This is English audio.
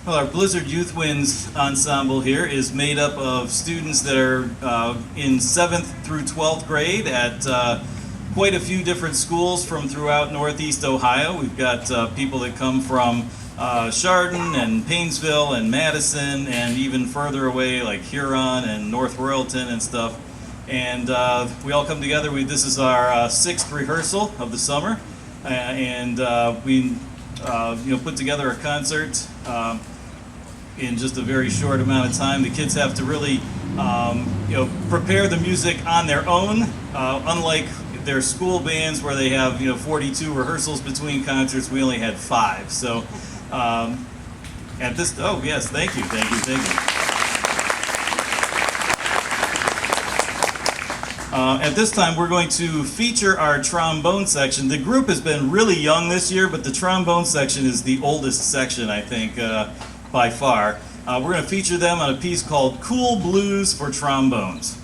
Well, our Blizzard Youth Winds ensemble here is made up of students that are in 7th through 12th grade at quite a few different schools from throughout Northeast Ohio. We've got people that come from Chardon and Painesville and Madison and even further away like Huron and North Royalton and stuff. And we all come together. This is our 6th rehearsal of the summer, and we put together a concert in just a very short amount of time. The kids have to really prepare the music on their own, unlike their school bands where they have 42 rehearsals between concerts. We only had 5. So at this, oh yes, thank you. At this time, we're going to feature our trombone section. The group has been really young this year, but the trombone section is the oldest section, I think, by far. We're going to feature them on a piece called Cool Blues for Trombones.